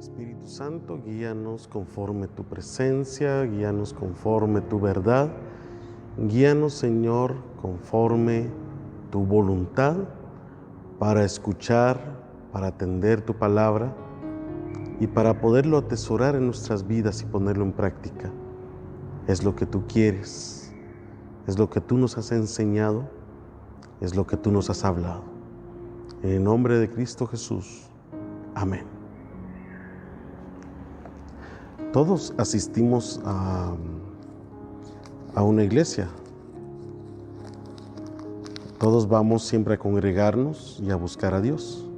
Espíritu Santo, guíanos conforme tu presencia, guíanos conforme tu verdad, guíanos, Señor, conforme tu voluntad, para escuchar, para atender tu palabra y para poderlo atesorar en nuestras vidas y ponerlo en práctica. Es lo que tú quieres, es lo que tú nos has enseñado, es lo que tú nos has hablado. En el nombre de Cristo Jesús. Amén. Todos asistimos a una iglesia. Todos vamos siempre a congregarnos y a buscar a Dios.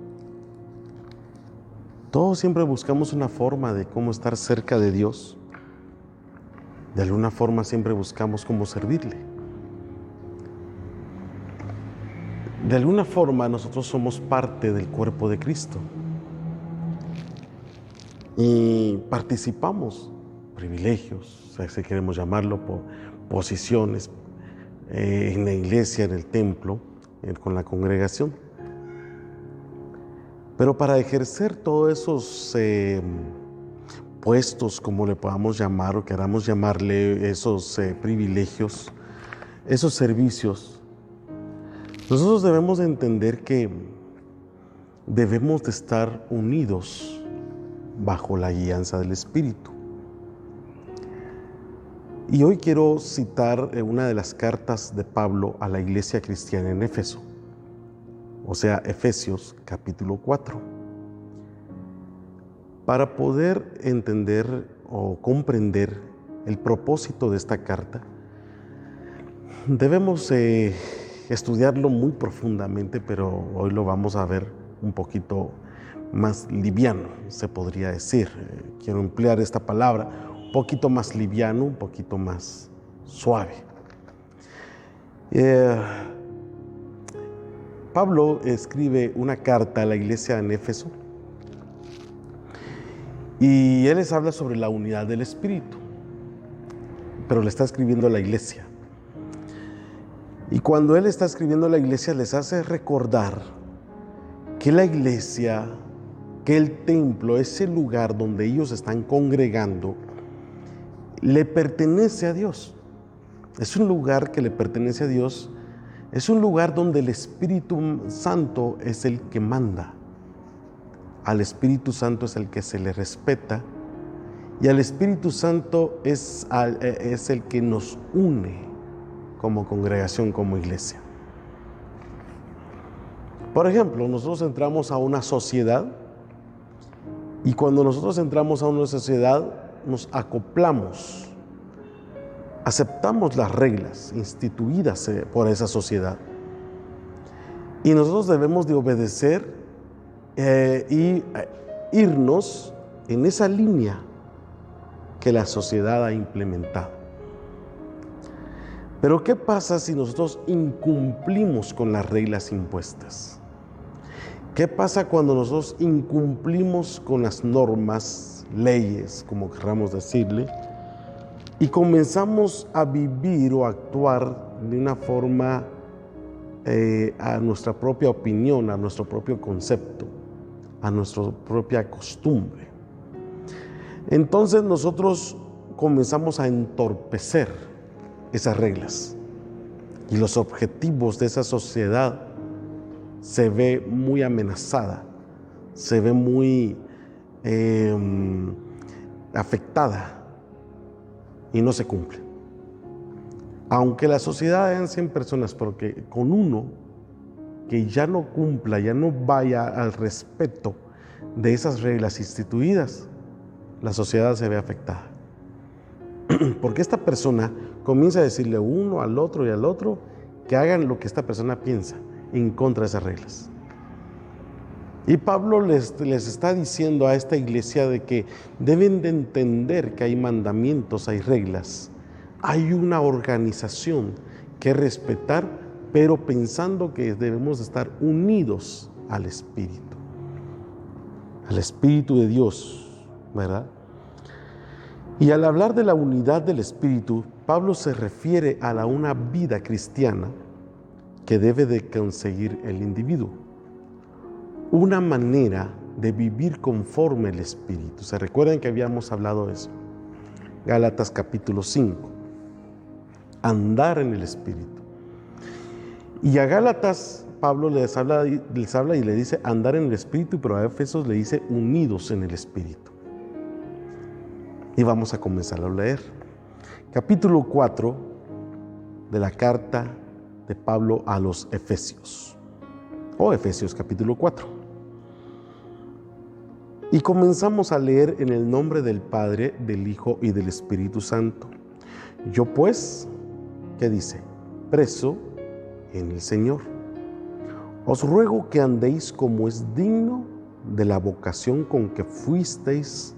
Todos siempre buscamos una forma de cómo estar cerca de Dios. De alguna forma siempre buscamos cómo servirle. De alguna forma nosotros somos parte del cuerpo de Cristo. Y participamos, privilegios, si queremos llamarlo, posiciones en la iglesia, en el templo, con la congregación. Pero para ejercer todos esos puestos, como le podamos llamar o queramos llamarle, esos privilegios, esos servicios, nosotros debemos de entender que debemos de estar unidos bajo la guianza del Espíritu. Y hoy quiero citar una de las cartas de Pablo a la iglesia cristiana en Éfeso, o sea, Efesios capítulo 4. Para poder entender o comprender el propósito de esta carta, debemos estudiarlo muy profundamente, pero hoy lo vamos a ver un poquito más liviano, se podría decir. Quiero emplear esta palabra, un poquito más liviano, un poquito más suave. Pablo escribe una carta a la iglesia en Éfeso y él les habla sobre la unidad del Espíritu, pero le está escribiendo a la iglesia. Y cuando él está escribiendo a la iglesia, les hace recordar que la iglesia, que el templo, ese lugar donde ellos están congregando, le pertenece a Dios. Es un lugar que le pertenece a Dios. Es un lugar donde el Espíritu Santo es el que manda. Al Espíritu Santo es el que se le respeta. Y al Espíritu Santo es el que nos une como congregación, como iglesia. Por ejemplo, nosotros entramos a una sociedad y cuando nosotros entramos a una sociedad nos acoplamos, aceptamos las reglas instituidas por esa sociedad y nosotros debemos de obedecer y irnos en esa línea que la sociedad ha implementado. Pero ¿qué pasa si nosotros incumplimos con las reglas impuestas? ¿Qué pasa cuando nosotros incumplimos con las normas, leyes, como queramos decirle, y comenzamos a vivir o a actuar de una forma a nuestra propia opinión, a nuestro propio concepto, a nuestra propia costumbre? Entonces nosotros comenzamos a entorpecer esas reglas y los objetivos de esa sociedad se ve muy amenazada, se ve muy afectada y no se cumple. Aunque la sociedad hayan 100 personas, pero que con uno que ya no cumpla, ya no vaya al respeto de esas reglas instituidas, la sociedad se ve afectada. Porque esta persona comienza a decirle uno al otro y al otro que hagan lo que esta persona piensa en contra de esas reglas. Y Pablo les está diciendo a esta iglesia de que deben de entender que hay mandamientos, hay reglas, hay una organización que respetar, pero pensando que debemos de estar unidos al Espíritu de Dios, ¿verdad? Y al hablar de la unidad del Espíritu, Pablo se refiere a una vida cristiana que debe de conseguir el individuo. Una manera de vivir conforme el Espíritu. ¿Se recuerdan que habíamos hablado de eso? Gálatas capítulo 5. Andar en el Espíritu. Y a Gálatas Pablo les habla y le dice andar en el Espíritu, pero a Efesios le dice unidos en el Espíritu. Y vamos a comenzar a leer. Capítulo 4 de la carta de Pablo a los Efesios. O Efesios capítulo 4. Y comenzamos a leer en el nombre del Padre, del Hijo y del Espíritu Santo. Yo pues, ¿qué dice? Preso en el Señor. Os ruego que andéis como es digno de la vocación con que fuisteis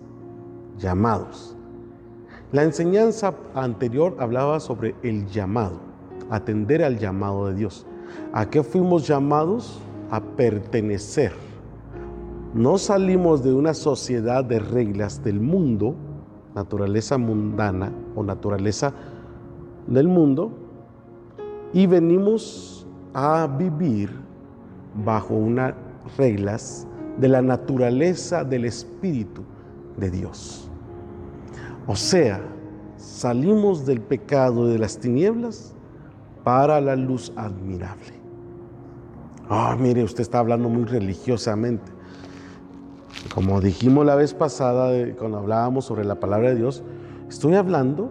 llamados. La enseñanza anterior hablaba sobre el llamado, atender al llamado de Dios. ¿A qué fuimos llamados? A pertenecer. No salimos de una sociedad de reglas del mundo, naturaleza mundana o naturaleza del mundo, y venimos a vivir bajo unas reglas de la naturaleza del Espíritu de Dios. O sea, salimos del pecado y de las tinieblas para la luz admirable. Mire, usted está hablando muy religiosamente. Como dijimos la vez pasada, cuando hablábamos sobre la palabra de Dios, estoy hablando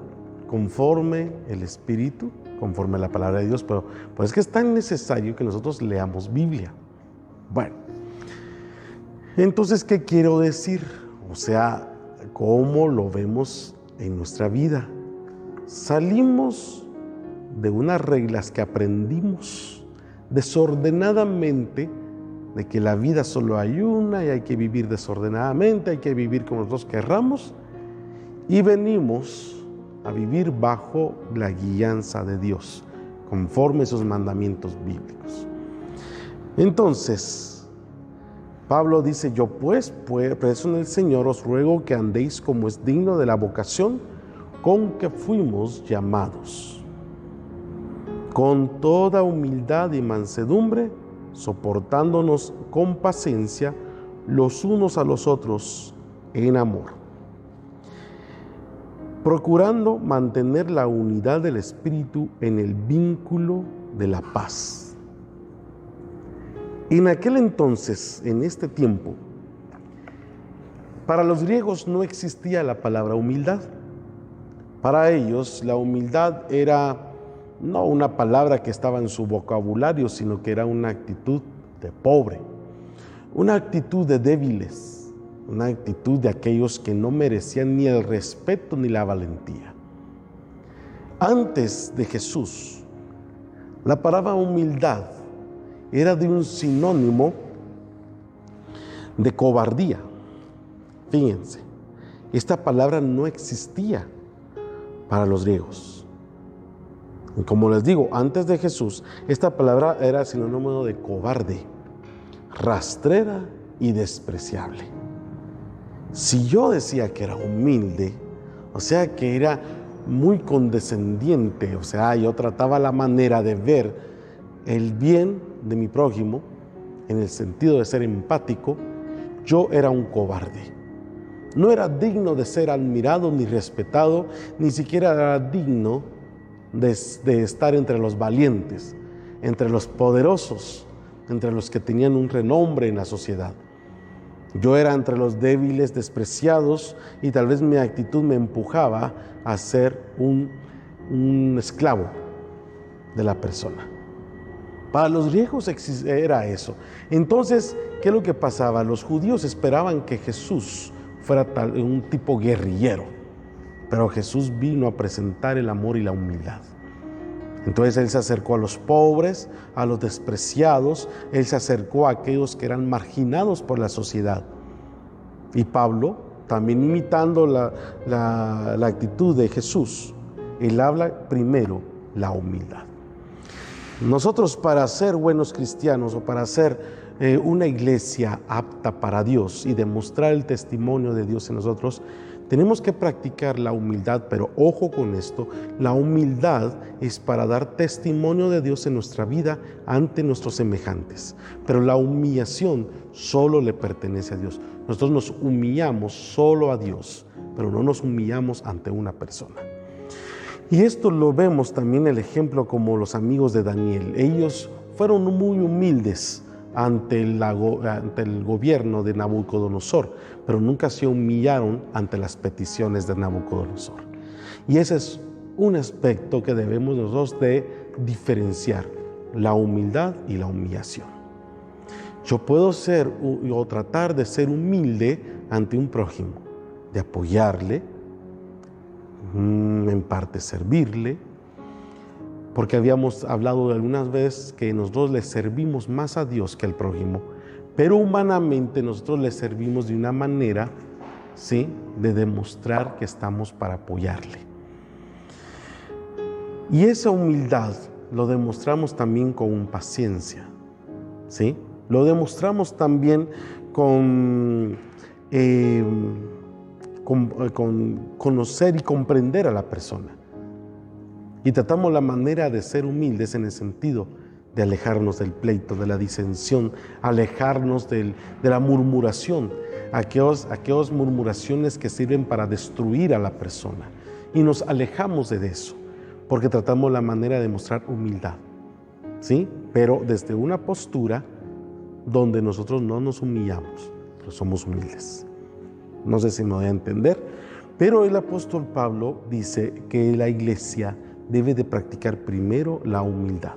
conforme el Espíritu, conforme a la palabra de Dios, pero es que es tan necesario que nosotros leamos Biblia. Bueno, entonces, ¿qué quiero decir? O sea, ¿cómo lo vemos en nuestra vida? Salimos de unas reglas que aprendimos desordenadamente, de que la vida solo hay una y hay que vivir desordenadamente, hay que vivir como nosotros querramos, y venimos a vivir bajo la guianza de Dios, conforme a esos mandamientos bíblicos. Entonces, Pablo dice, yo pues, preso en el Señor, os ruego que andéis como es digno de la vocación con que fuimos llamados, con toda humildad y mansedumbre, soportándonos con paciencia los unos a los otros en amor, procurando mantener la unidad del Espíritu en el vínculo de la paz. En aquel entonces, en este tiempo, para los griegos no existía la palabra humildad. Para ellos la humildad era no una palabra que estaba en su vocabulario, sino que era una actitud de pobre, una actitud de débiles, una actitud de aquellos que no merecían ni el respeto ni la valentía. Antes de Jesús, la palabra humildad era de un sinónimo de cobardía. Fíjense, esta palabra no existía para los griegos. Y como les digo, antes de Jesús, esta palabra era sinónimo de cobarde, rastrera y despreciable. Si yo decía que era humilde, o sea que era muy condescendiente, o sea, yo trataba la manera de ver el bien de mi prójimo, en el sentido de ser empático, yo era un cobarde. No era digno de ser admirado ni respetado, ni siquiera era digno de estar entre los valientes, entre los poderosos, entre los que tenían un renombre en la sociedad. Yo era entre los débiles, despreciados, y tal vez mi actitud me empujaba a ser un esclavo de la persona. Para los griegos era eso. Entonces, ¿qué es lo que pasaba? Los judíos esperaban que Jesús fuera un tipo guerrillero, pero Jesús vino a presentar el amor y la humildad. Entonces Él se acercó a los pobres, a los despreciados, Él se acercó a aquellos que eran marginados por la sociedad. Y Pablo, también imitando la actitud de Jesús, Él habla primero la humildad. Nosotros, para ser buenos cristianos o para ser una iglesia apta para Dios y demostrar el testimonio de Dios en nosotros, Tenemos que practicar la humildad, pero ojo con esto, la humildad es para dar testimonio de Dios en nuestra vida ante nuestros semejantes, pero la humillación solo le pertenece a Dios. Nosotros nos humillamos solo a Dios, pero no nos humillamos ante una persona. Y esto lo vemos también el ejemplo como los amigos de Daniel. Ellos fueron muy humildes ante el gobierno de Nabucodonosor, pero nunca se humillaron ante las peticiones de Nabucodonosor. Y ese es un aspecto que debemos nosotros de diferenciar, la humildad y la humillación. Yo puedo ser o tratar de ser humilde ante un prójimo, de apoyarle, en parte servirle, porque habíamos hablado algunas veces que nosotros le servimos más a Dios que al prójimo, pero humanamente nosotros le servimos de una manera, ¿sí?, de demostrar que estamos para apoyarle. Y esa humildad lo demostramos también con paciencia, ¿sí? Lo demostramos también con conocer y comprender a la persona. Y tratamos la manera de ser humildes en el sentido de alejarnos del pleito, de la disensión, alejarnos de la murmuración, aquellas murmuraciones que sirven para destruir a la persona. Y nos alejamos de eso, porque tratamos la manera de mostrar humildad, ¿sí? Pero desde una postura donde nosotros no nos humillamos, pero somos humildes. No sé si me voy a entender, pero el apóstol Pablo dice que la iglesia debe de practicar primero la humildad.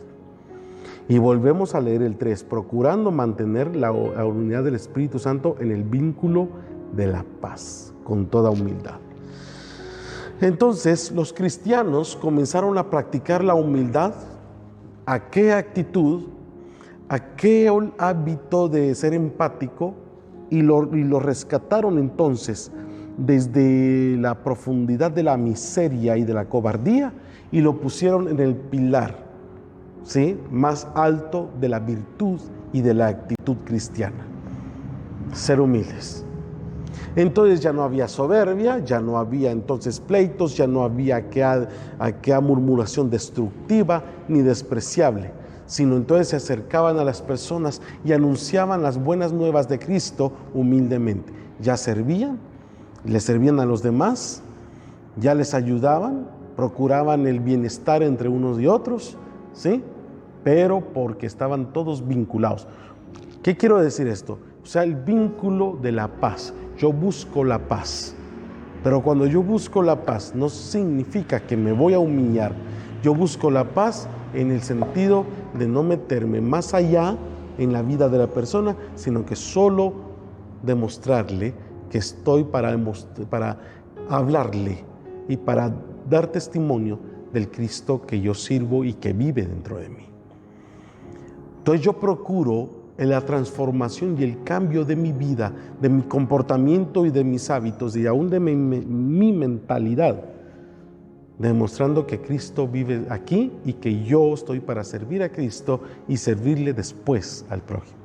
Y volvemos a leer el 3, procurando mantener la unidad del Espíritu Santo en el vínculo de la paz, con toda humildad. Entonces, los cristianos comenzaron a practicar la humildad. ¿A qué actitud? ¿A qué hábito de ser empático? Y lo rescataron entonces desde la profundidad de la miseria y de la cobardía y lo pusieron en el pilar, ¿sí?, más alto de la virtud y de la actitud cristiana. Ser humildes. Entonces ya no había soberbia, ya no había entonces pleitos, ya no había aquella murmuración destructiva ni despreciable, sino entonces se acercaban a las personas y anunciaban las buenas nuevas de Cristo humildemente. Ya servían, le servían a los demás, ya les ayudaban, procuraban el bienestar entre unos y otros, ¿sí? Pero porque estaban todos vinculados. ¿Qué quiero decir esto? O sea, el vínculo de la paz. Yo busco la paz, pero cuando yo busco la paz no significa que me voy a humillar. Yo busco la paz en el sentido de no meterme más allá en la vida de la persona, sino que solo demostrarle que estoy para hablarle y para dar testimonio del Cristo que yo sirvo y que vive dentro de mí. Entonces yo procuro la transformación y el cambio de mi vida, de mi comportamiento y de mis hábitos y aún de mi mentalidad, demostrando que Cristo vive aquí y que yo estoy para servir a Cristo y servirle después al prójimo.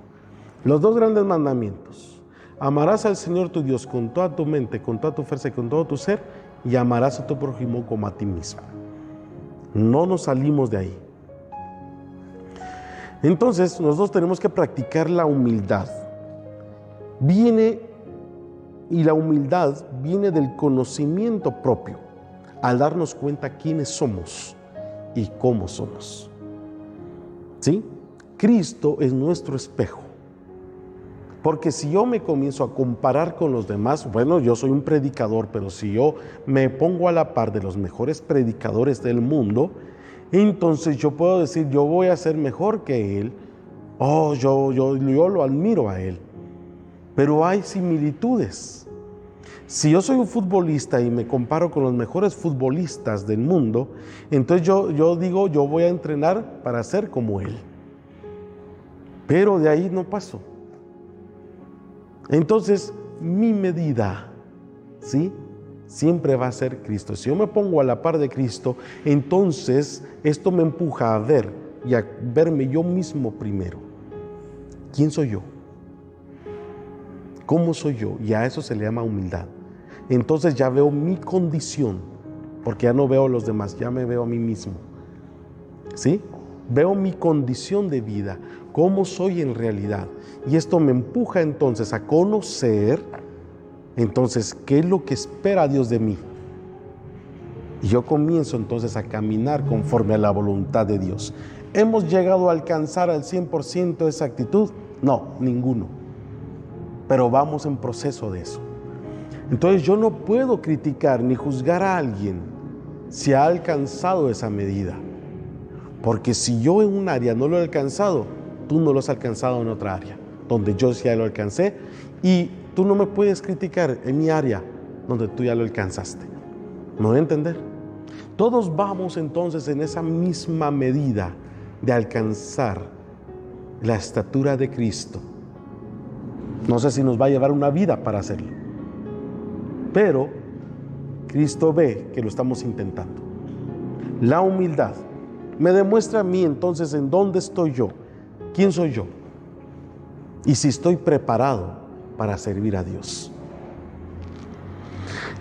Los dos grandes mandamientos: amarás al Señor tu Dios con toda tu mente, con toda tu fuerza y con todo tu ser, y amarás a tu prójimo como a ti mismo. No nos salimos de ahí. Entonces, nosotros tenemos que practicar la humildad. Y la humildad viene del conocimiento propio, al darnos cuenta quiénes somos y cómo somos. ¿Sí? Cristo es nuestro espejo. Porque si yo me comienzo a comparar con los demás, bueno, yo soy un predicador, pero si yo me pongo a la par de los mejores predicadores del mundo, entonces yo puedo decir, yo voy a ser mejor que él. Yo lo admiro a él. Pero hay similitudes. Si yo soy un futbolista y me comparo con los mejores futbolistas del mundo, entonces yo digo, yo voy a entrenar para ser como él. Pero de ahí no paso. Entonces, mi medida, ¿sí?, siempre va a ser Cristo. Si yo me pongo a la par de Cristo, entonces esto me empuja a ver y a verme yo mismo primero. ¿Quién soy yo? ¿Cómo soy yo? Y a eso se le llama humildad. entonces ya veo mi condición, porque ya no veo a los demás, ya me veo a mí mismo. ¿Sí? Veo mi condición de vida, cómo soy en realidad. Y esto me empuja entonces a conocer, entonces, qué es lo que espera Dios de mí. Y yo comienzo entonces a caminar conforme a la voluntad de Dios. ¿Hemos llegado a alcanzar al 100% esa actitud? No, ninguno. Pero vamos en proceso de eso. Entonces yo no puedo criticar ni juzgar a alguien si ha alcanzado esa medida. Porque si yo en un área no lo he alcanzado, tú no lo has alcanzado en otra área, donde yo ya lo alcancé, y tú no me puedes criticar en mi área donde tú ya lo alcanzaste. ¿No voy a entender? Todos vamos entonces en esa misma medida de alcanzar la estatura de Cristo. No sé si nos va a llevar una vida para hacerlo, pero Cristo ve que lo estamos intentando. La humildad me demuestra a mí entonces en dónde estoy yo, quién soy yo y si estoy preparado para servir a Dios.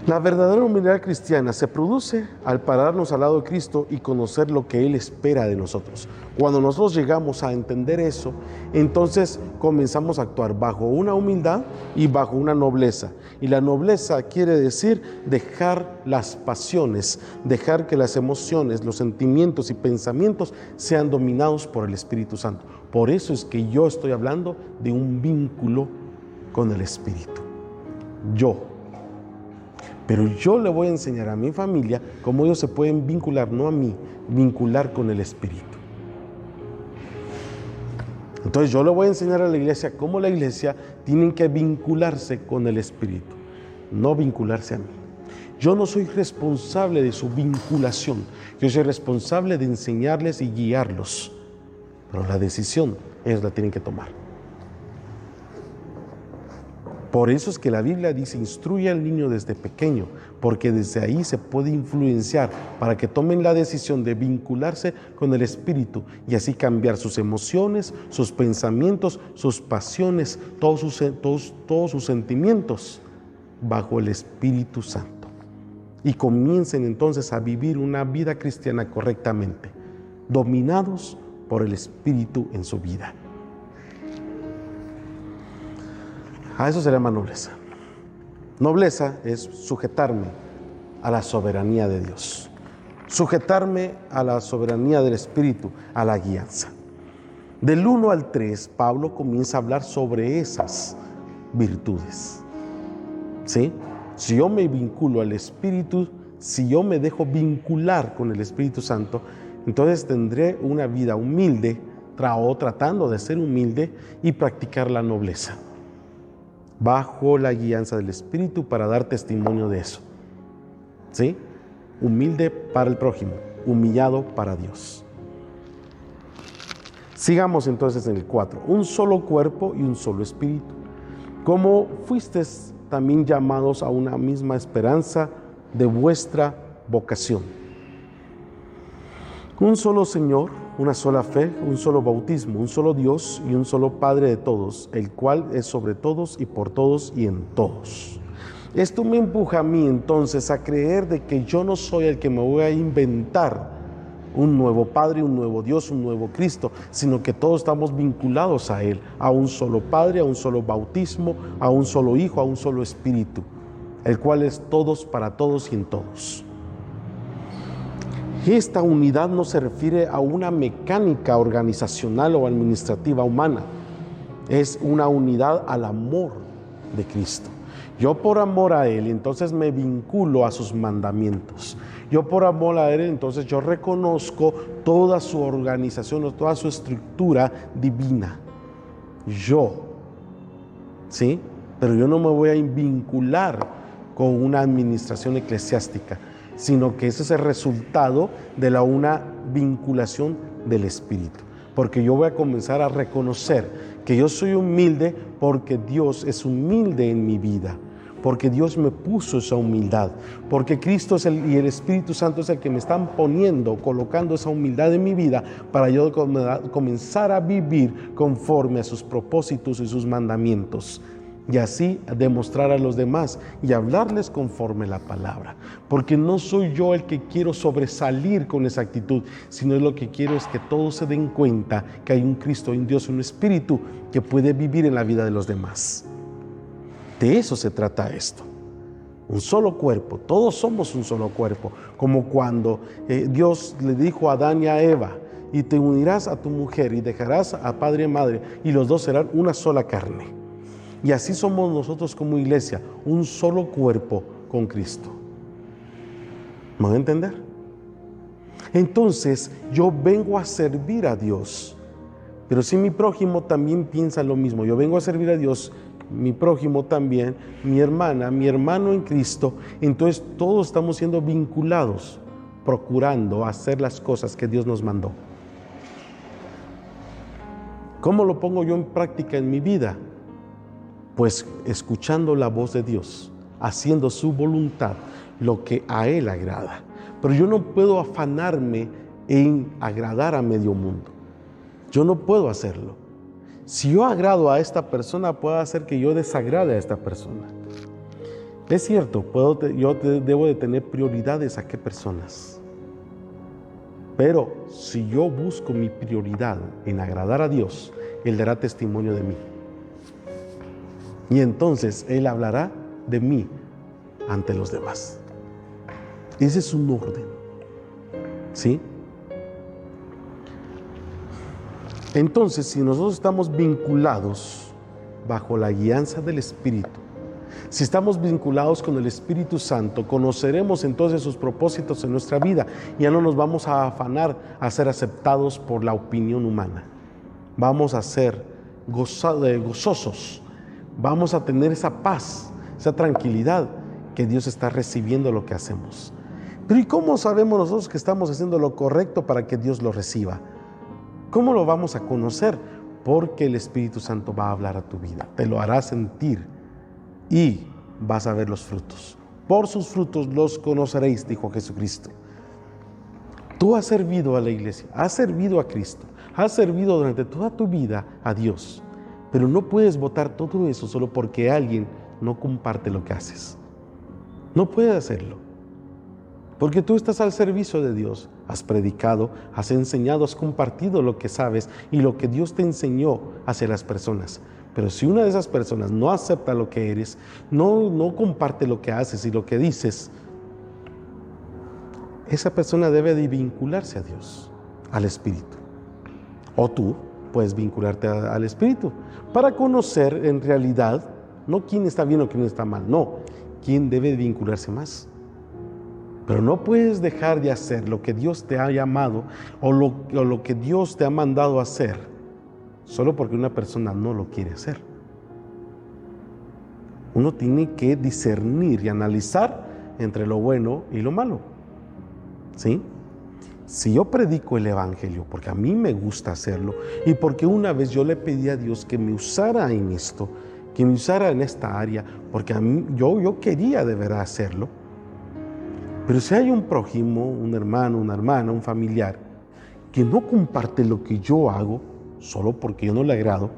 La verdadera humildad cristiana se produce al pararnos al lado de Cristo y conocer lo que Él espera de nosotros. Cuando nosotros llegamos a entender eso, entonces comenzamos a actuar bajo una humildad y bajo una nobleza. Y la nobleza quiere decir dejar las pasiones, dejar que las emociones, los sentimientos y pensamientos sean dominados por el Espíritu Santo. Por eso es que yo estoy hablando de un vínculo con el Espíritu. Pero yo le voy a enseñar a mi familia cómo ellos se pueden vincular, no a mí, vincular con el Espíritu. Entonces yo le voy a enseñar a la iglesia cómo la iglesia tiene que vincularse con el Espíritu, no vincularse a mí. Yo no soy responsable de su vinculación, yo soy responsable de enseñarles y guiarlos, pero la decisión ellos la tienen que tomar. Por eso es que la Biblia dice, instruye al niño desde pequeño, porque desde ahí se puede influenciar para que tomen la decisión de vincularse con el Espíritu y así cambiar sus emociones, sus pensamientos, sus pasiones, todos sus sentimientos bajo el Espíritu Santo. Y comiencen entonces a vivir una vida cristiana correctamente, dominados por el Espíritu en su vida. A eso se llama nobleza. Nobleza es sujetarme a la soberanía de Dios, sujetarme a la soberanía del Espíritu, a la guianza. Del 1 al 3, Pablo comienza a hablar sobre esas virtudes. ¿Sí? Si yo me vinculo al Espíritu, si yo me dejo vincular con el Espíritu Santo, entonces tendré una vida humilde, tratando de ser humilde y practicar la nobleza, bajo la guianza del Espíritu para dar testimonio de eso. ¿Sí? Humilde para el prójimo, humillado para Dios. Sigamos entonces en el 4. Un solo cuerpo y un solo espíritu. Como fuisteis también llamados a una misma esperanza de vuestra vocación. Un solo Señor, una sola fe, un solo bautismo, un solo Dios y un solo Padre de todos, el cual es sobre todos y por todos y en todos. Esto me empuja a mí entonces a creer de que yo no soy el que me voy a inventar un nuevo Padre, un nuevo Dios, un nuevo Cristo, sino que todos estamos vinculados a Él, a un solo Padre, a un solo bautismo, a un solo Hijo, a un solo Espíritu, el cual es todos para todos y en todos. Esta unidad no se refiere a una mecánica organizacional o administrativa humana, es una unidad al amor de Cristo. Yo por amor a Él, entonces me vinculo a sus mandamientos. Yo por amor a Él, entonces yo reconozco toda su organización, toda su estructura divina. ¿Sí? Pero yo no me voy a vincular con una administración eclesiástica, sino que ese es el resultado de una vinculación del Espíritu. Porque yo voy a comenzar a reconocer que yo soy humilde porque Dios es humilde en mi vida, porque Dios me puso esa humildad, porque Cristo y el Espíritu Santo es el que me están colocando esa humildad en mi vida para yo comenzar a vivir conforme a sus propósitos y sus mandamientos. y así demostrar a los demás y hablarles conforme la palabra. Porque no soy yo el que quiero sobresalir con esa actitud, sino lo que quiero es que todos se den cuenta que hay un Cristo, un Dios, un Espíritu que puede vivir en la vida de los demás. De eso se trata esto. Un solo cuerpo, todos somos un solo cuerpo, como cuando Dios le dijo a Adán y a Eva: y te unirás a tu mujer y dejarás a padre y madre, y los dos serán una sola carne. Y así somos nosotros como iglesia, un solo cuerpo con Cristo. ¿Me van a entender? Entonces, yo vengo a servir a Dios, pero si mi prójimo también piensa lo mismo, yo vengo a servir a Dios, mi prójimo también, mi hermana, mi hermano en Cristo, entonces todos estamos siendo vinculados, procurando hacer las cosas que Dios nos mandó. ¿Cómo lo pongo yo en práctica en mi vida? Pues escuchando la voz de Dios, haciendo su voluntad, lo que a Él agrada. Pero yo no puedo afanarme en agradar a medio mundo. Yo no puedo hacerlo. Si yo agrado a esta persona, puede hacer que yo desagrade a esta persona. Es cierto, yo debo de tener prioridades a qué personas. Pero si yo busco mi prioridad en agradar a Dios, Él dará testimonio de mí. Y entonces Él hablará de mí ante los demás. Ese es un orden. ¿Sí? Entonces, si nosotros estamos vinculados bajo la guianza del Espíritu, si estamos vinculados con el Espíritu Santo, conoceremos entonces sus propósitos en nuestra vida. Ya no nos vamos a afanar a ser aceptados por la opinión humana. Vamos a ser gozosos. Vamos a tener esa paz, esa tranquilidad que Dios está recibiendo lo que hacemos. Pero ¿y cómo sabemos nosotros que estamos haciendo lo correcto para que Dios lo reciba? ¿Cómo lo vamos a conocer? Porque el Espíritu Santo va a hablar a tu vida, te lo hará sentir y vas a ver los frutos. Por sus frutos los conoceréis, dijo Jesucristo. Tú has servido a la iglesia, has servido a Cristo, has servido durante toda tu vida a Dios, pero no puedes botar todo eso solo porque alguien no comparte lo que haces. No puedes hacerlo. Porque tú estás al servicio de Dios, has predicado, has enseñado, has compartido lo que sabes y lo que Dios te enseñó hacia las personas. Pero si una de esas personas no acepta lo que eres, no comparte lo que haces y lo que dices, esa persona debe de vincularse a Dios, al Espíritu. O tú puedes vincularte al Espíritu para conocer en realidad, no quién está bien o quién está mal, no, quién debe vincularse más. Pero no puedes dejar de hacer lo que Dios te ha llamado o lo que Dios te ha mandado a hacer solo porque una persona no lo quiere hacer. Uno tiene que discernir y analizar entre lo bueno y lo malo. ¿Sí? Si yo predico el Evangelio porque a mí me gusta hacerlo y porque una vez yo le pedí a Dios que me usara en esto, que me usara en esta área, porque a mí, yo quería de verdad hacerlo. Pero si hay un prójimo, un hermano, una hermana, un familiar, que no comparte lo que yo hago, solo porque yo no le agrado,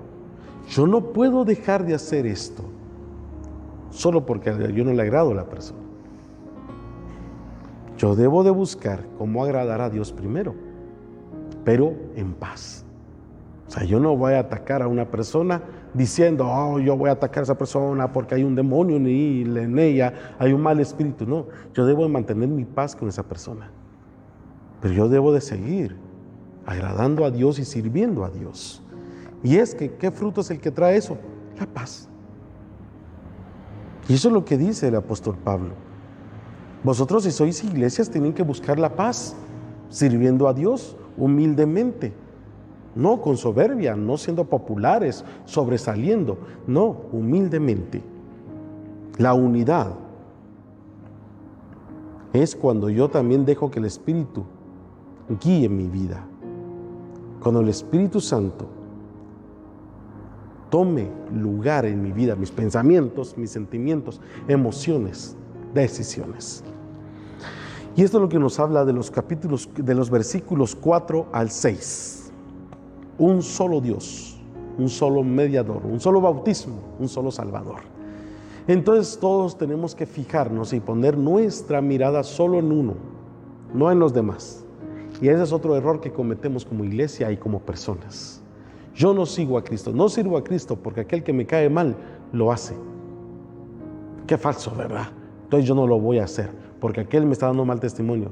yo no puedo dejar de hacer esto, solo porque yo no le agrado a la persona. Yo debo de buscar cómo agradar a Dios primero, pero en paz. O sea, yo no voy a atacar a una persona diciendo, yo voy a atacar a esa persona porque hay un demonio en ella, hay un mal espíritu. No, yo debo de mantener mi paz con esa persona. Pero yo debo de seguir agradando a Dios y sirviendo a Dios. Y es que, ¿qué fruto es el que trae eso? La paz. Y eso es lo que dice el apóstol Pablo. Vosotros, si sois iglesias, tienen que buscar la paz, sirviendo a Dios humildemente. No con soberbia, no siendo populares, sobresaliendo, no, humildemente. La unidad es cuando yo también dejo que el Espíritu guíe mi vida. Cuando el Espíritu Santo tome lugar en mi vida, mis pensamientos, mis sentimientos, emociones, decisiones. Y esto es lo que nos habla de los versículos 4 al 6. Un solo Dios, un solo mediador, un solo bautismo, un solo Salvador. Entonces todos tenemos que fijarnos y poner nuestra mirada solo en uno, no en los demás. Y ese es otro error que cometemos como iglesia y como personas. Yo no sigo a Cristo, no sirvo a Cristo porque aquel que me cae mal lo hace. Qué falso, ¿verdad? Entonces yo no lo voy a hacer porque aquel me está dando mal testimonio.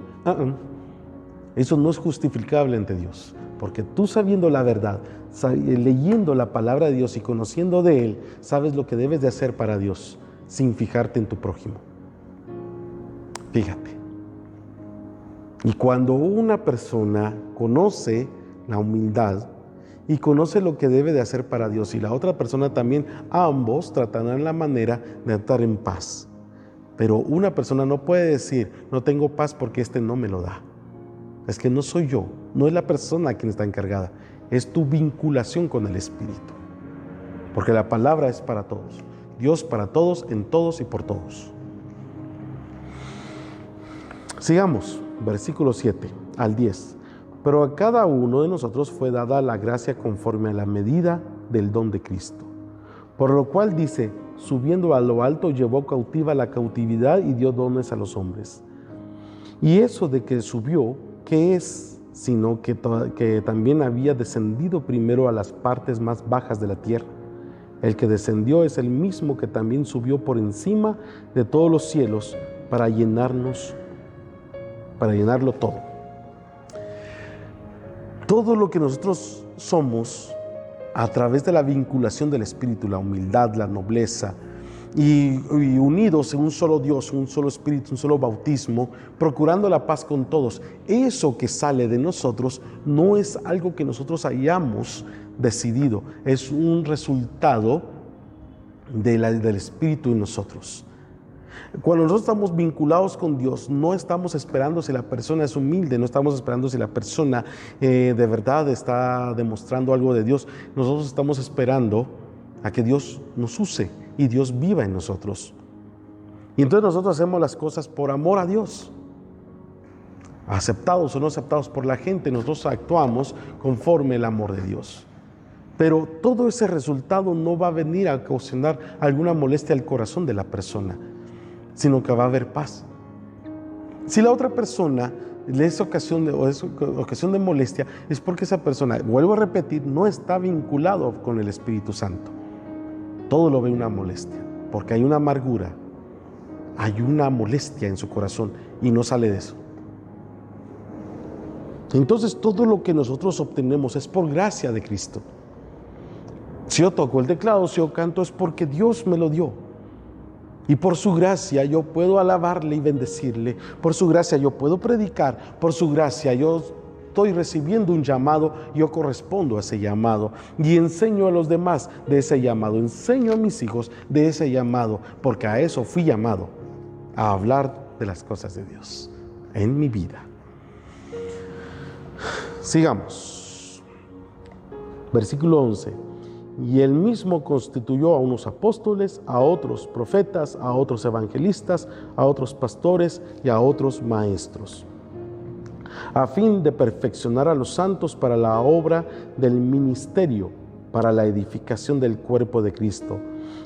Eso no es justificable ante Dios, porque tú sabiendo la verdad, leyendo la palabra de Dios y conociendo de Él, sabes lo que debes de hacer para Dios sin fijarte en tu prójimo. Fíjate. Y cuando una persona conoce la humildad y conoce lo que debe de hacer para Dios y la otra persona también, ambos tratarán la manera de estar en paz. Pero una persona no puede decir, no tengo paz porque este no me lo da. Es que no soy yo, no es la persona quien está encargada, es tu vinculación con el Espíritu. Porque la palabra es para todos, Dios para todos, en todos y por todos. Sigamos, versículo 7 al 10. Pero a cada uno de nosotros fue dada la gracia conforme a la medida del don de Cristo. Por lo cual dice, subiendo a lo alto llevó cautiva la cautividad y dio dones a los hombres. Y eso de que subió, ¿qué es? Sino que también había descendido primero a las partes más bajas de la tierra. El que descendió es el mismo que también subió por encima de todos los cielos para llenarlo todo. Todo lo que nosotros somos a través de la vinculación del Espíritu, la humildad, la nobleza, y unidos en un solo Dios, un solo Espíritu, un solo bautismo, procurando la paz con todos. Eso que sale de nosotros no es algo que nosotros hayamos decidido, es un resultado del Espíritu en nosotros. Cuando nosotros estamos vinculados con Dios, no estamos esperando si la persona es humilde, no estamos esperando si la persona de verdad está demostrando algo de Dios. Nosotros estamos esperando a que Dios nos use y Dios viva en nosotros. Y entonces nosotros hacemos las cosas por amor a Dios. Aceptados o no aceptados por la gente, nosotros actuamos conforme el amor de Dios. Pero todo ese resultado no va a venir a ocasionar alguna molestia al corazón de la persona, sino que va a haber paz. Si la otra persona le es ocasión de molestia, es porque esa persona, vuelvo a repetir, no está vinculado con el Espíritu Santo. Todo lo ve una molestia, porque hay una amargura, hay una molestia en su corazón y no sale de eso. Entonces todo lo que nosotros obtenemos es por gracia de Cristo. Si yo toco el teclado, si yo canto, es porque Dios me lo dio. Y por su gracia yo puedo alabarle y bendecirle. Por su gracia yo puedo predicar. Por su gracia yo estoy recibiendo un llamado, yo correspondo a ese llamado. Y enseño a los demás de ese llamado. Enseño a mis hijos de ese llamado. Porque a eso fui llamado. A hablar de las cosas de Dios en mi vida. Sigamos. Versículo 11. Y él mismo constituyó a unos apóstoles, a otros profetas, a otros evangelistas, a otros pastores y a otros maestros, a fin de perfeccionar a los santos para la obra del ministerio, para la edificación del cuerpo de Cristo,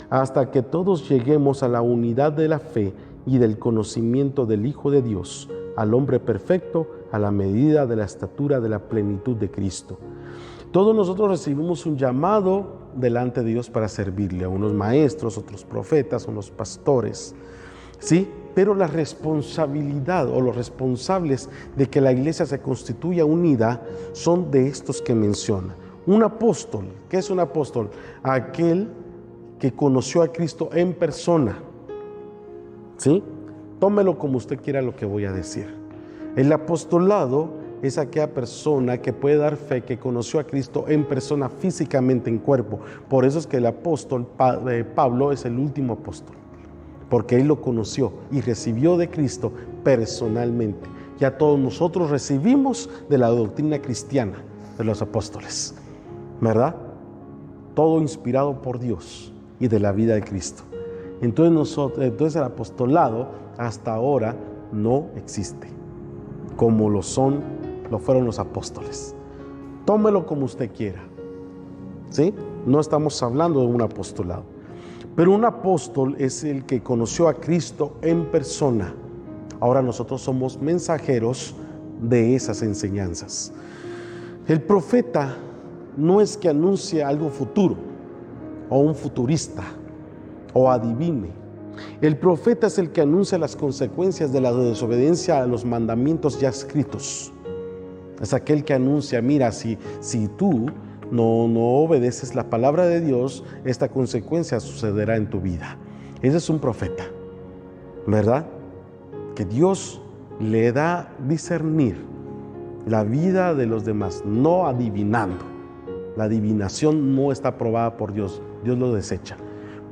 hasta que todos lleguemos a la unidad de la fe y del conocimiento del Hijo de Dios, al hombre perfecto, a la medida de la estatura de la plenitud de Cristo. Todos nosotros recibimos un llamado delante de Dios para servirle, a unos maestros, otros profetas, unos pastores, ¿sí? Pero la responsabilidad o los responsables de que la iglesia se constituya unida son de estos que menciona. Un apóstol, ¿qué es un apóstol? Aquel que conoció a Cristo en persona, ¿sí? Tómelo como usted quiera lo que voy a decir. El apostolado es aquella persona que puede dar fe, que conoció a Cristo en persona, físicamente, en cuerpo. Por eso es que el apóstol Pablo es el último apóstol, porque él lo conoció y recibió de Cristo personalmente. Ya todos nosotros recibimos de la doctrina cristiana de los apóstoles, ¿verdad? Todo inspirado por Dios y de la vida de Cristo. Entonces el apostolado hasta ahora no existe, como lo fueron los apóstoles. Tómelo como usted quiera, ¿sí? No estamos hablando de un apostolado. Pero un apóstol es el que conoció a Cristo en persona. Ahora nosotros somos mensajeros de esas enseñanzas. El profeta no es que anuncie algo futuro, o un futurista, o adivine. El profeta es el que anuncia las consecuencias de la desobediencia a los mandamientos ya escritos. Es aquel que anuncia, mira, si tú no obedeces la palabra de Dios, esta consecuencia sucederá en tu vida. Ese es un profeta, ¿verdad? Que Dios le da discernir la vida de los demás, no adivinando. La adivinación no está aprobada por Dios, Dios lo desecha.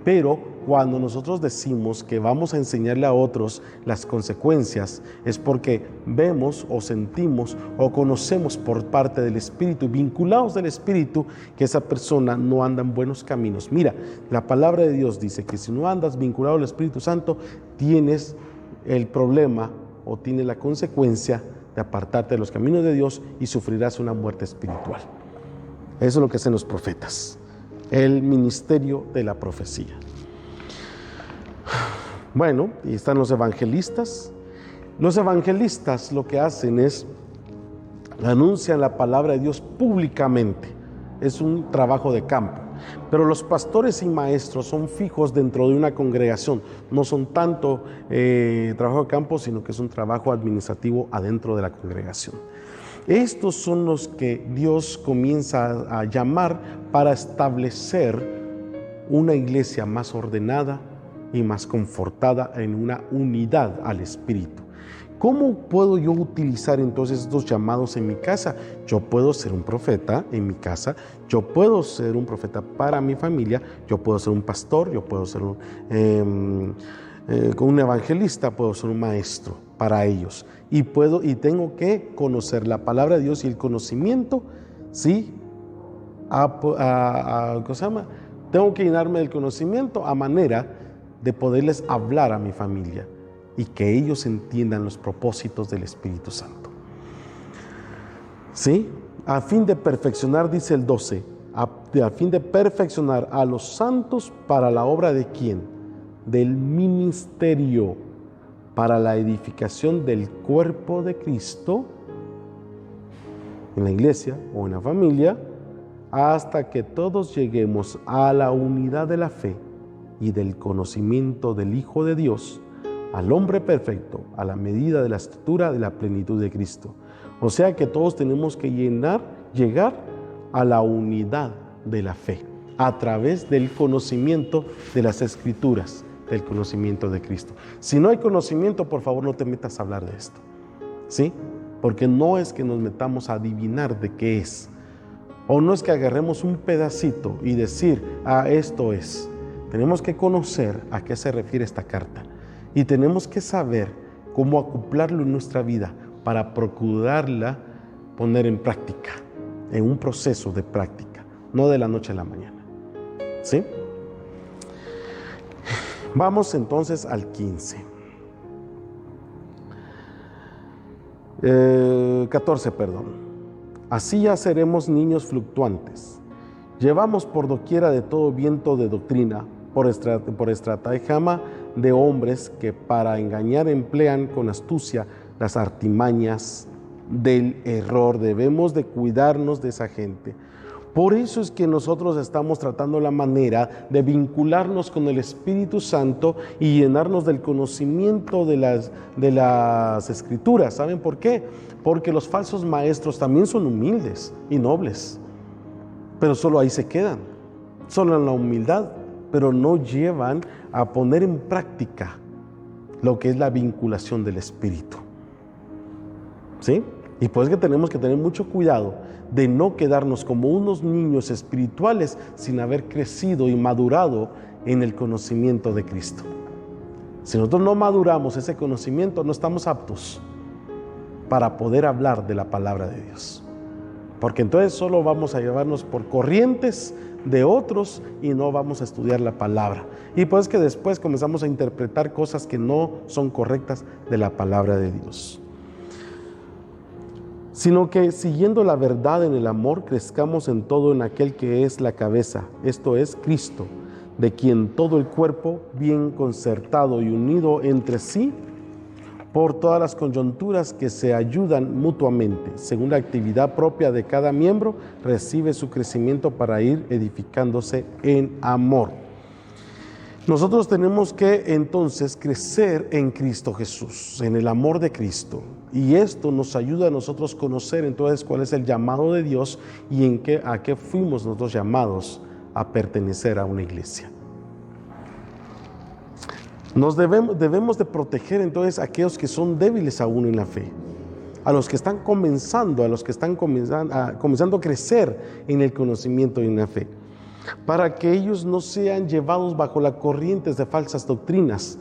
Pero cuando nosotros decimos que vamos a enseñarle a otros las consecuencias, es porque vemos o sentimos o conocemos por parte del Espíritu, vinculados del Espíritu, que esa persona no anda en buenos caminos. Mira, la palabra de Dios dice que si no andas vinculado al Espíritu Santo, tienes el problema o tienes la consecuencia de apartarte de los caminos de Dios y sufrirás una muerte espiritual. Eso es lo que hacen los profetas, el ministerio de la profecía. Bueno, y están los evangelistas. Los evangelistas lo que hacen es anuncian la palabra de Dios públicamente. Es un trabajo de campo. Pero los pastores y maestros son fijos dentro de una congregación. No son tanto trabajo de campo, sino que es un trabajo administrativo adentro de la congregación. Estos son los que Dios comienza a llamar para establecer una iglesia más ordenada y más confortada en una unidad al Espíritu. ¿Cómo puedo yo utilizar entonces estos llamados en mi casa? Yo puedo ser un profeta en mi casa, yo puedo ser un profeta para mi familia, yo puedo ser un pastor, yo puedo ser un evangelista, puedo ser un maestro para ellos. Y tengo que conocer la palabra de Dios y el conocimiento, ¿sí? ¿Cómo se llama? Tengo que llenarme del conocimiento a manera de poderles hablar a mi familia y que ellos entiendan los propósitos del Espíritu Santo. ¿Sí? A fin de perfeccionar, dice el 12, a fin de perfeccionar a los santos para la obra de ¿quién? Del ministerio, para la edificación del cuerpo de Cristo, en la iglesia o en la familia, hasta que todos lleguemos a la unidad de la fe y del conocimiento del Hijo de Dios, al hombre perfecto, a la medida de la estatura de la plenitud de Cristo. O sea que todos tenemos que llegar a la unidad de la fe, a través del conocimiento de las Escrituras, del conocimiento de Cristo. Si no hay conocimiento, por favor no te metas a hablar de esto, ¿sí? Porque no es que nos metamos a adivinar de qué es, o no es que agarremos un pedacito y decir, esto es. Tenemos que conocer a qué se refiere esta carta y tenemos que saber cómo acoplarlo en nuestra vida para procurarla poner en práctica, en un proceso de práctica, no de la noche a la mañana, ¿sí? Vamos entonces al 15. 14, perdón. Así ya seremos niños fluctuantes. Llevamos por doquiera de todo viento de doctrina, por estratagema de hombres que para engañar emplean con astucia las artimañas del error. Debemos de cuidarnos de esa gente. Por eso es que nosotros estamos tratando la manera de vincularnos con el Espíritu Santo y llenarnos del conocimiento de las Escrituras. ¿Saben por qué? Porque los falsos maestros también son humildes y nobles, pero solo ahí se quedan, solo en la humildad, pero no llevan a poner en práctica lo que es la vinculación del Espíritu. ¿Sí? Y pues que tenemos que tener mucho cuidado de no quedarnos como unos niños espirituales sin haber crecido y madurado en el conocimiento de Cristo. Si nosotros no maduramos ese conocimiento, no estamos aptos para poder hablar de la palabra de Dios. Porque entonces solo vamos a llevarnos por corrientes de otros y no vamos a estudiar la palabra. Y pues que después comenzamos a interpretar cosas que no son correctas de la palabra de Dios. sino que siguiendo la verdad en el amor, crezcamos en todo en aquel que es la cabeza, esto es Cristo, de quien todo el cuerpo, bien concertado y unido entre sí, por todas las coyunturas que se ayudan mutuamente, según la actividad propia de cada miembro, recibe su crecimiento para ir edificándose en amor. Nosotros tenemos que entonces crecer en Cristo Jesús, en el amor de Cristo. Y esto nos ayuda a nosotros conocer entonces cuál es el llamado de Dios y a qué fuimos nosotros llamados a pertenecer a una iglesia. Debemos de proteger entonces a aquellos que son débiles aún en la fe, a los que están comenzando, comenzando a crecer en el conocimiento y en la fe, para que ellos no sean llevados bajo las corrientes de falsas doctrinas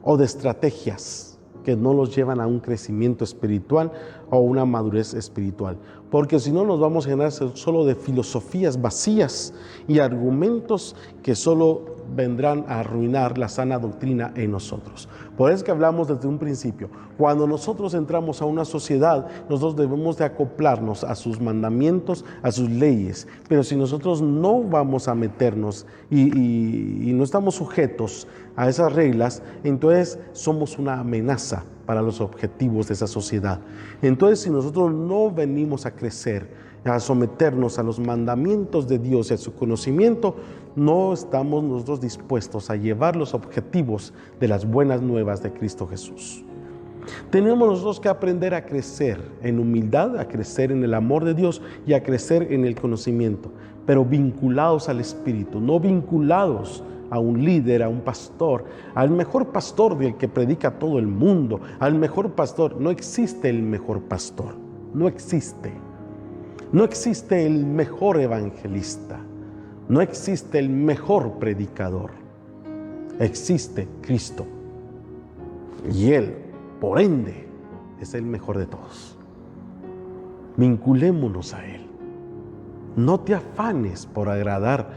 o de estrategias que no los llevan a un crecimiento espiritual o una madurez espiritual. Porque si no nos vamos a llenar solo de filosofías vacías y argumentos que solo vendrán a arruinar la sana doctrina en nosotros. Por eso es que hablamos desde un principio. Cuando nosotros entramos a una sociedad, nosotros debemos de acoplarnos a sus mandamientos, a sus leyes. Pero si nosotros no vamos a meternos y no estamos sujetos a esas reglas, entonces somos una amenaza para los objetivos de esa sociedad. Entonces, si nosotros no venimos a crecer, a someternos a los mandamientos de Dios y a su conocimiento, no estamos nosotros dispuestos a llevar los objetivos de las buenas nuevas de Cristo Jesús. Tenemos nosotros que aprender a crecer en humildad, a crecer en el amor de Dios y a crecer en el conocimiento, pero vinculados al Espíritu, no vinculados a un líder, a un pastor, al mejor pastor del que predica a todo el mundo, al mejor pastor. No existe el mejor pastor, no existe. No existe el mejor evangelista, no existe el mejor predicador. Existe Cristo y Él, por ende, es el mejor de todos. Vinculémonos a Él. No te afanes por agradar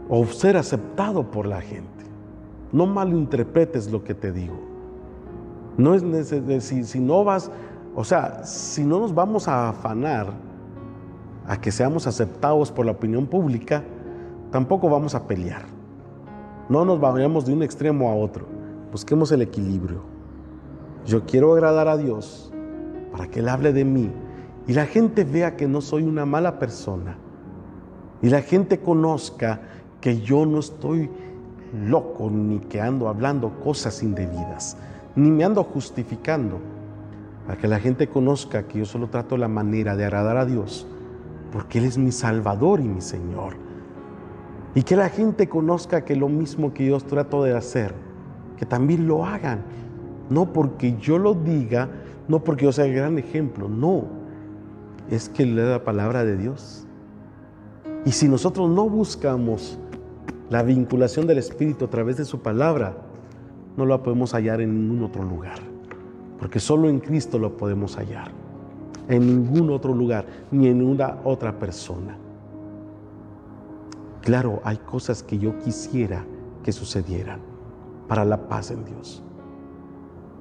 o ser aceptado por la gente. No malinterpretes lo que te digo. No es necesario, si no nos vamos a afanar a que seamos aceptados por la opinión pública, tampoco vamos a pelear. No nos vayamos de un extremo a otro. Busquemos el equilibrio. Yo quiero agradar a Dios para que Él hable de mí y la gente vea que no soy una mala persona y la gente conozca que yo no estoy loco ni que ando hablando cosas indebidas, ni me ando justificando, para que la gente conozca que yo solo trato la manera de agradar a Dios porque Él es mi Salvador y mi Señor. Y que la gente conozca que lo mismo que yo trato de hacer, que también lo hagan. No porque yo lo diga, no porque yo sea el gran ejemplo, no. Es que lea la palabra de Dios. Y si nosotros no buscamos la vinculación del Espíritu a través de su palabra, no la podemos hallar en ningún otro lugar. Porque solo en Cristo lo podemos hallar. En ningún otro lugar, ni en una otra persona. Claro, hay cosas que yo quisiera que sucedieran para la paz en Dios.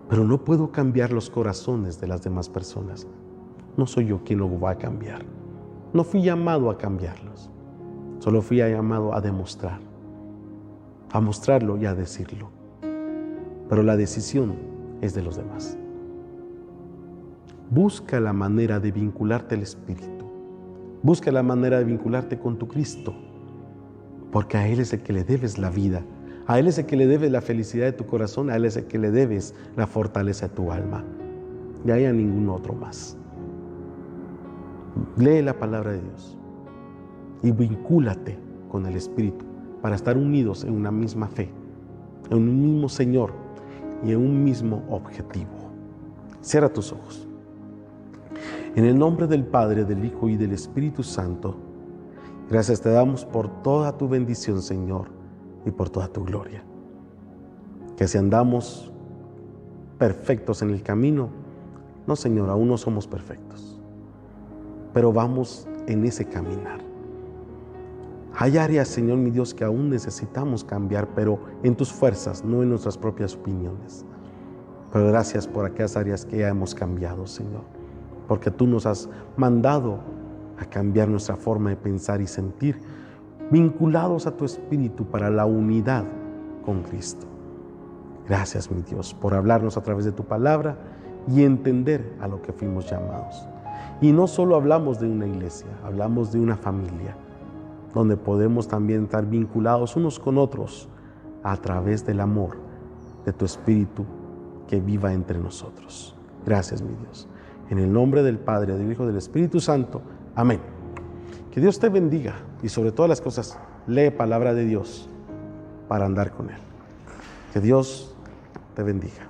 Pero no puedo cambiar los corazones de las demás personas. No soy yo quien lo va a cambiar. No fui llamado a cambiarlos. Solo fui llamado a demostrar, a mostrarlo y a decirlo. Pero la decisión es de los demás. Busca la manera de vincularte al Espíritu. Busca la manera de vincularte con tu Cristo. Porque a Él es el que le debes la vida. A Él es el que le debes la felicidad de tu corazón. A Él es el que le debes la fortaleza de tu alma. Y a ningún otro más. Lee la palabra de Dios. Y vincúlate con el Espíritu para estar unidos en una misma fe, en un mismo Señor y en un mismo objetivo. Cierra tus ojos. En el nombre del Padre, del Hijo y del Espíritu Santo, gracias te damos por toda tu bendición, Señor, y por toda tu gloria. Que si andamos perfectos en el camino, no, Señor, aún no somos perfectos, pero vamos en ese caminar. Hay áreas, Señor mi Dios, que aún necesitamos cambiar, pero en tus fuerzas, no en nuestras propias opiniones. Pero gracias por aquellas áreas que ya hemos cambiado, Señor. porque tú nos has mandado a cambiar nuestra forma de pensar y sentir, vinculados a tu Espíritu para la unidad con Cristo. Gracias, mi Dios, por hablarnos a través de tu palabra y entender a lo que fuimos llamados. Y no solo hablamos de una iglesia, hablamos de una familia, donde podemos también estar vinculados unos con otros a través del amor de tu Espíritu que viva entre nosotros. Gracias, mi Dios. En el nombre del Padre, del Hijo y del Espíritu Santo. Amén. Que Dios te bendiga y sobre todas las cosas, lee palabra de Dios para andar con Él. Que Dios te bendiga.